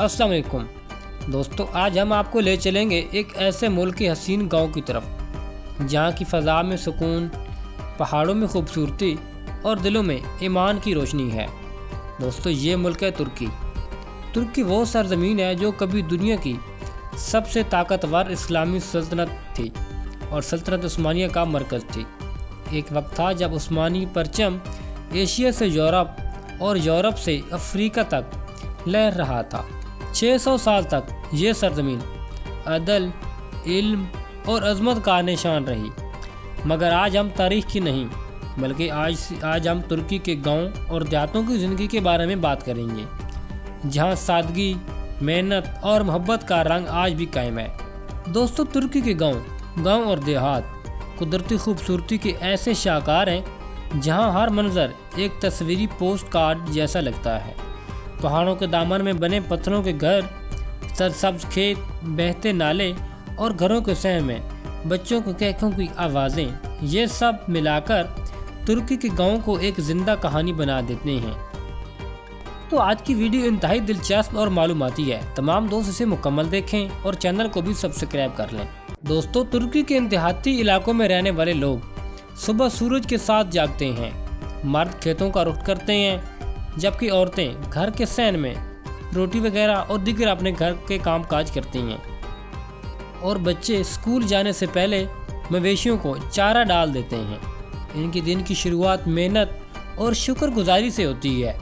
अस्सलाम वालेकुम दोस्तों, आज हम आपको ले चलेंगे एक ऐसे मुल्क के हसीन गांव की तरफ जहां की फ़ज़ा में सुकून, पहाड़ों में खूबसूरती और दिलों में ईमान की रोशनी है। दोस्तों, ये मुल्क है तुर्की। तुर्की वो सरज़मीन है जो कभी दुनिया की सबसे ताकतवर इस्लामी सल्तनत थी और सल्तनत उस्मानिया का मरकज़ थी। एक वक्त था जब उस्मानी परचम एशिया से यूरोप और यूरोप से अफ्रीका तक लहर रहा था। 600 साल तक ये सरजमीन अदल, इल्म और अज़मत का निशान रही। मगर आज हम तारीख़ की नहीं बल्कि आज हम तुर्की के गांव और देहातों की ज़िंदगी के बारे में बात करेंगे, जहां सादगी, मेहनत और मोहब्बत का रंग आज भी कायम है। दोस्तों, तुर्की के गांव और देहात कुदरती खूबसूरती के ऐसे शाहकार हैं जहां हर मंज़र एक तस्वीरी पोस्ट कार्ड जैसा लगता है। पहाड़ों के दामन में बने पत्थरों के घर, सरसब्ज खेत, बहते नाले और घरों के सहम में बच्चों के कहकों की आवाज़ें, ये सब मिलाकर तुर्की के गाँव को एक ज़िंदा कहानी बना देते हैं। तो आज की वीडियो इंतहाई दिलचस्प और मालूमाती है। तमाम दोस्त इसे मुकम्मल देखें और चैनल को भी सब्सक्राइब कर लें। दोस्तों, तुर्की के देहाती इलाकों में रहने वाले लोग सुबह सूरज के साथ जागते हैं। मर्द खेतों का रुख करते हैं जबकि औरतें घर के सहन में रोटी वगैरह और दीगर अपने घर के काम काज करती हैं और बच्चे स्कूल जाने से पहले मवेशियों को चारा डाल देते हैं। इनकी दिन की शुरुआत मेहनत और शुक्रगुजारी से होती है।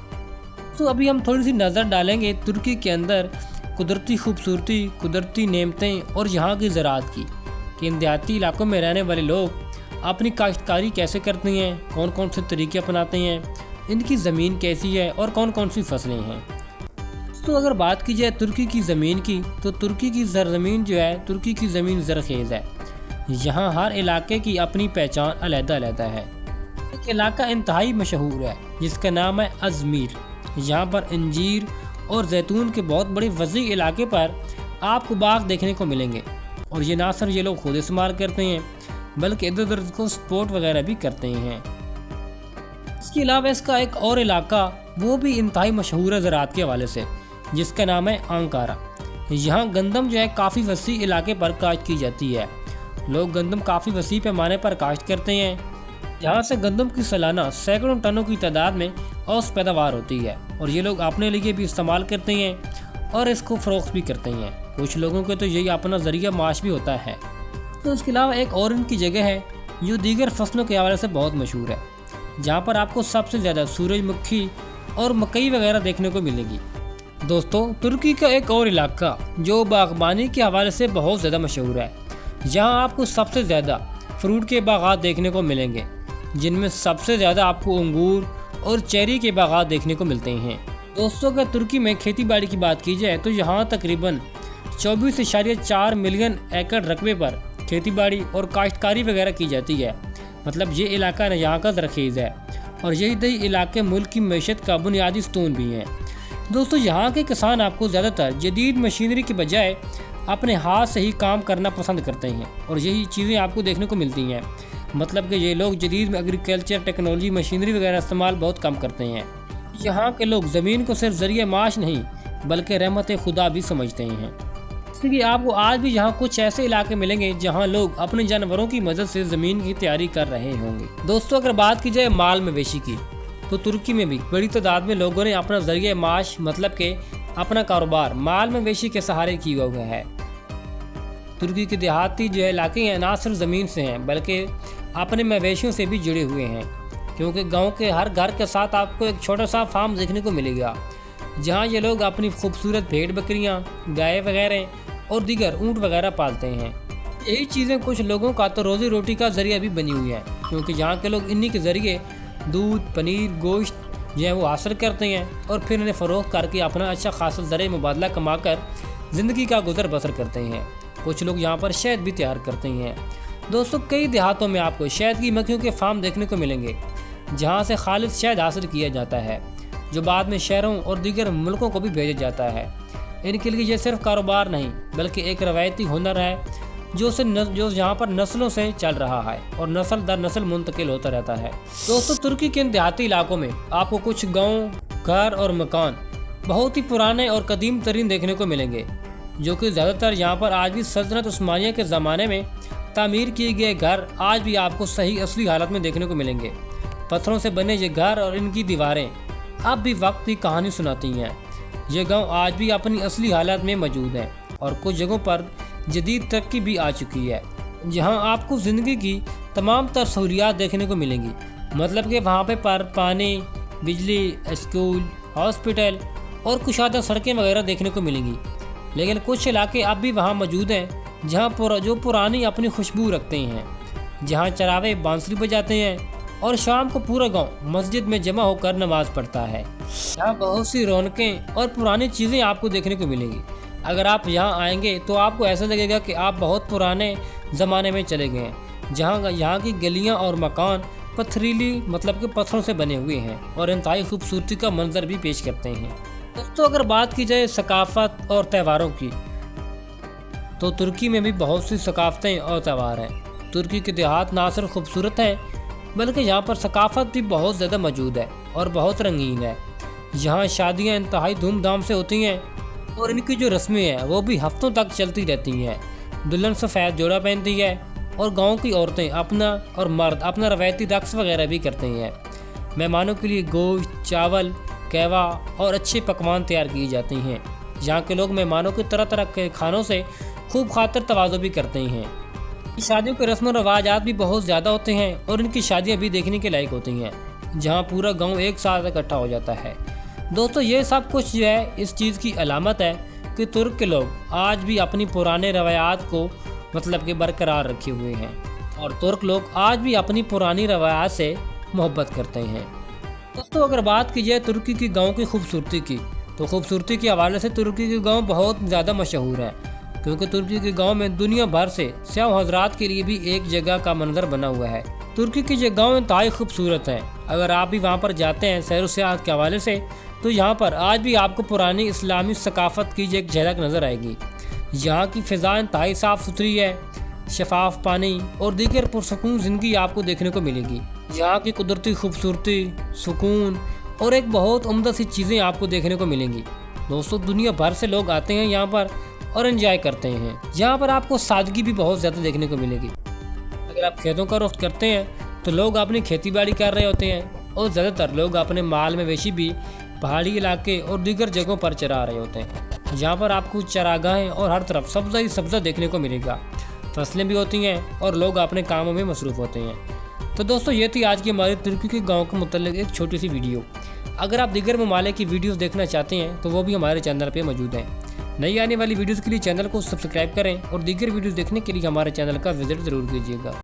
तो अभी हम थोड़ी सी नज़र डालेंगे तुर्की के अंदर कुदरती खूबसूरती, कुदरती नेमतें और यहाँ की ज़राअत की कि इन देहाती इलाकों में रहने वाले लोग अपनी काश्तकारी कैसे करते हैं, कौन कौन से तरीके अपनाते हैं, इनकी ज़मीन कैसी है और कौन कौन सी फसलें हैं। तो अगर बात की जाए तुर्की की ज़मीन की, तो तुर्की की सरज़मीन जो है, तुर्की की ज़मीन ज़रखेज़ है। यहाँ हर इलाके की अपनी पहचान अलग-अलग है। एक इलाका इंतहाई मशहूर है जिसका नाम है अज़मीर। यहाँ पर अंजीर और जैतून के बहुत बड़े वसी इलाके पर आपको बाग देखने को मिलेंगे और ये ना सिर्फ ये लोग खुद इस्तेमाल करते हैं बल्कि इधर उधर को स्पोर्ट वगैरह भी करते हैं। इसके अलावा इसका एक और इलाका वो भी इंतहाई मशहूर है ज़राअत के हवाले से, जिसका नाम है अंकारा। यहाँ गंदम जो है काफ़ी वसी इलाके पर काश्त की जाती है। लोग गंदम काफ़ी वसी पैमाने पर काश्त करते हैं। यहाँ से गंदम की सालाना सैकड़ों टनों की तादाद में औसत पैदावार होती है और ये लोग अपने लिए भी इस्तेमाल करते हैं और इसको फ़रोख्त भी करते हैं। कुछ लोगों के तो यही अपना ज़रिया माश भी होता है। तो इसके अलावा एक और इनकी जगह है जो दीगर फसलों के हवाले से बहुत मशहूर है, जहाँ पर आपको सबसे ज़्यादा सूरजमुखी और मकई वगैरह देखने को मिलेगी। दोस्तों, तुर्की का एक और इलाका जो बागबानी के हवाले से बहुत ज़्यादा मशहूर है, जहाँ आपको सबसे ज़्यादा फ्रूट के बागात देखने को मिलेंगे, जिनमें सबसे ज़्यादा आपको अंगूर और चेरी के बागात देखने को मिलते हैं। दोस्तों, अगर तुर्की में खेती बाड़ी की बात की जाए तो यहाँ तकरीबन 24.4 मिलियन एकड़ रकबे पर खेती बाड़ी और काश्तकारी वगैरह की जाती है। मतलब ये इलाका यहाँ का ज़रखेज़ है और यही दही इलाके मुल्क की मैशत का बुनियादी स्तून भी हैं। दोस्तों, यहाँ के किसान आपको ज़्यादातर जदीद मशीनरी के बजाय अपने हाथ से ही काम करना पसंद करते हैं और यही चीज़ें आपको देखने को मिलती हैं। मतलब कि ये लोग जदीद एग्रीकल्चर टेक्नोलॉजी मशीनरी वगैरह इस्तेमाल बहुत कम करते हैं। यहाँ के लोग ज़मीन को सिर्फ ज़रिया माश नहीं बल्कि रहमत खुदा भी समझते हैं। क्योंकि आपको आज भी यहाँ कुछ ऐसे इलाके मिलेंगे जहाँ लोग अपने जानवरों की मदद से ज़मीन की तैयारी कर रहे होंगे। दोस्तों, अगर बात की जाए माल मवेशी की, तो तुर्की में भी बड़ी तादाद में लोगों ने अपना ज़रिया माश मतलब के अपना कारोबार माल मवेशी के सहारे किया हुआ है। तुर्की के देहाती जो इलाके हैं ना सिर्फ ज़मीन से हैं बल्कि अपने मवेशियों से भी जुड़े हुए हैं, क्योंकि गाँव के हर घर के साथ आपको एक छोटा सा फार्म देखने को मिलेगा जहाँ ये लोग अपनी खूबसूरत भेड़ बकरियाँ, गाय वगैरह और दीगर ऊँट वगैरह पालते हैं। यही चीज़ें कुछ लोगों का तो रोज़ी रोटी का ज़रिया भी बनी हुई है, क्योंकि यहाँ के लोग इन्हीं के ज़रिए दूध, पनीर, गोश्त जो है वो हासिल करते हैं और फिर इन्हें फ़रोख्त करके अपना अच्छा खासा ज़रिया मुबादला कमा कर ज़िंदगी का गुजर बसर करते हैं। कुछ लोग यहाँ पर शहद भी तैयार करते हैं। दोस्तों, कई देहातों में आपको शहद की मक्खियों के फार्म देखने को मिलेंगे जहाँ से खालिद शहद हासिल किया जाता है, जो बाद में शहरों और दीगर मुल्कों को भी भेजा जाता है। इनके लिए ये सिर्फ कारोबार नहीं बल्कि एक रवायती हुनर है जो यहाँ पर नस्लों से चल रहा है और नस्ल दर नस्ल मुंतकिल होता रहता है। दोस्तों, तुर्की के इन देहाती इलाकों में आपको कुछ गाँव, घर और मकान बहुत ही पुराने और कदीम तरीन देखने को मिलेंगे, जो कि ज़्यादातर यहाँ पर आज भी सल्तनत उस्मानिया के ज़माने में तामीर किए गए घर आज भी आपको सही असली हालत में देखने को मिलेंगे। पत्थरों से बने ये घर और इनकी दीवारें अब भी वक्त की कहानी सुनाती हैं। ये गांव आज भी अपनी असली हालत में मौजूद है और कुछ जगहों पर जदीद तरक्की भी आ चुकी है, जहां आपको ज़िंदगी की तमाम तर सहूलियात देखने को मिलेंगी। मतलब कि वहाँ पर पानी, बिजली, स्कूल, हॉस्पिटल और कुशादा सड़कें वगैरह देखने को मिलेंगी। लेकिन कुछ इलाके अब भी वहाँ मौजूद हैं जहाँ जो पुरानी अपनी खुशबू रखते हैं, जहाँ चरावे बांसुरी बजाते हैं और शाम को पूरा गांव मस्जिद में जमा होकर नमाज पढ़ता है। यहाँ बहुत सी रौनकें और पुरानी चीज़ें आपको देखने को मिलेंगी। अगर आप यहाँ आएंगे तो आपको ऐसा लगेगा कि आप बहुत पुराने ज़माने में चले गए हैं, जहाँ यहाँ की गलियाँ और मकान पथरीली मतलब कि पत्थरों से बने हुए हैं और इंतहाई खूबसूरती का मंजर भी पेश करते हैं। दोस्तों, अगर बात की जाए सकाफत और त्योहारों की, तो तुर्की में भी बहुत सी सकाफतें और त्यौहार हैं। तुर्की के देहात ना सिर्फ खूबसूरत हैं बल्कि यहाँ पर सकाफत भी बहुत ज़्यादा मौजूद है और बहुत रंगीन है। यहाँ शादियाँ इंतहाई धूमधाम से होती हैं और इनकी जो रस्में हैं वो भी हफ्तों तक चलती रहती हैं। दुल्हन सफ़ेद जोड़ा पहनती है और गांव की औरतें और मर्द अपना रवायती रक्स वगैरह भी करते हैं। मेहमानों के लिए गोश्त, चावल, कहवा और अच्छे पकवान तैयार किए जाते हैं। यहाँ के लोग मेहमानों के तरह तरह के खानों से खूब खातिर तवाज़ो भी करते हैं। शादियों के रस्म रवाजात भी बहुत ज़्यादा होते हैं और इनकी शादियाँ भी देखने के लायक होती हैं, जहाँ पूरा गांव एक साथ इकट्ठा हो जाता है। दोस्तों, ये सब कुछ जो है इस चीज़ की अलामत है कि तुर्क के लोग आज भी अपनी पुराने रवायात को मतलब कि बरकरार रखे हुए हैं और तुर्क लोग आज भी अपनी पुरानी रवायात से मोहब्बत करते हैं। दोस्तों, अगर बात की जाए तुर्की की गांव की खूबसूरती की, तो खूबसूरती के हवाले से तुर्की के गांव बहुत ज़्यादा मशहूर है, क्योंकि तुर्की के गांव में दुनिया भर से सियाह हजरात के लिए भी एक जगह का मंजर बना हुआ है। तुर्की की ये गाँव इंतहाई खूबसूरत हैं। अगर आप भी वहाँ पर जाते हैं सैर व सियाहत के हवाले से, तो यहाँ पर आज भी आपको पुरानी इस्लामी सकाफत की एक झलक नज़र आएगी। यहाँ की फ़िज़ा इंतहाई साफ़ सुथरी है, शफाफ पानी और दीगर पुरसकून ज़िंदगी आपको देखने को मिलेगी। यहाँ की कुदरती खूबसूरती, सुकून और एक बहुत उम्दा सी चीज़ें आपको देखने को मिलेंगी। दोस्तों, दुनिया भर से लोग आते हैं यहाँ पर और एंजॉय करते हैं। यहाँ पर आपको सादगी भी बहुत ज़्यादा देखने को मिलेगी। अगर आप खेतों का रुख करते हैं तो लोग अपनी खेती बाड़ी कर रहे होते हैं और ज़्यादातर लोग अपने माल मवेशी भी पहाड़ी इलाके और दीगर जगहों पर चरा रहे होते हैं। यहाँ पर आपको चरागाहें और हर तरफ सब्ज़ा ही सब्ज़ा देखने को मिलेगा। फसलें भी होती हैं और लोग अपने कामों में मसरूफ़ होते हैं। तो दोस्तों, ये थी आज की हमारी तुर्की के गांव के मुतल्लिक एक छोटी सी वीडियो। अगर आप दीगर ममालिक की वीडियोस देखना चाहते हैं तो वो भी हमारे चैनल पे मौजूद हैं। नई आने वाली वीडियोस के लिए चैनल को सब्सक्राइब करें और दीगर वीडियोस देखने के लिए हमारे चैनल का विजिट ज़रूर कीजिएगा।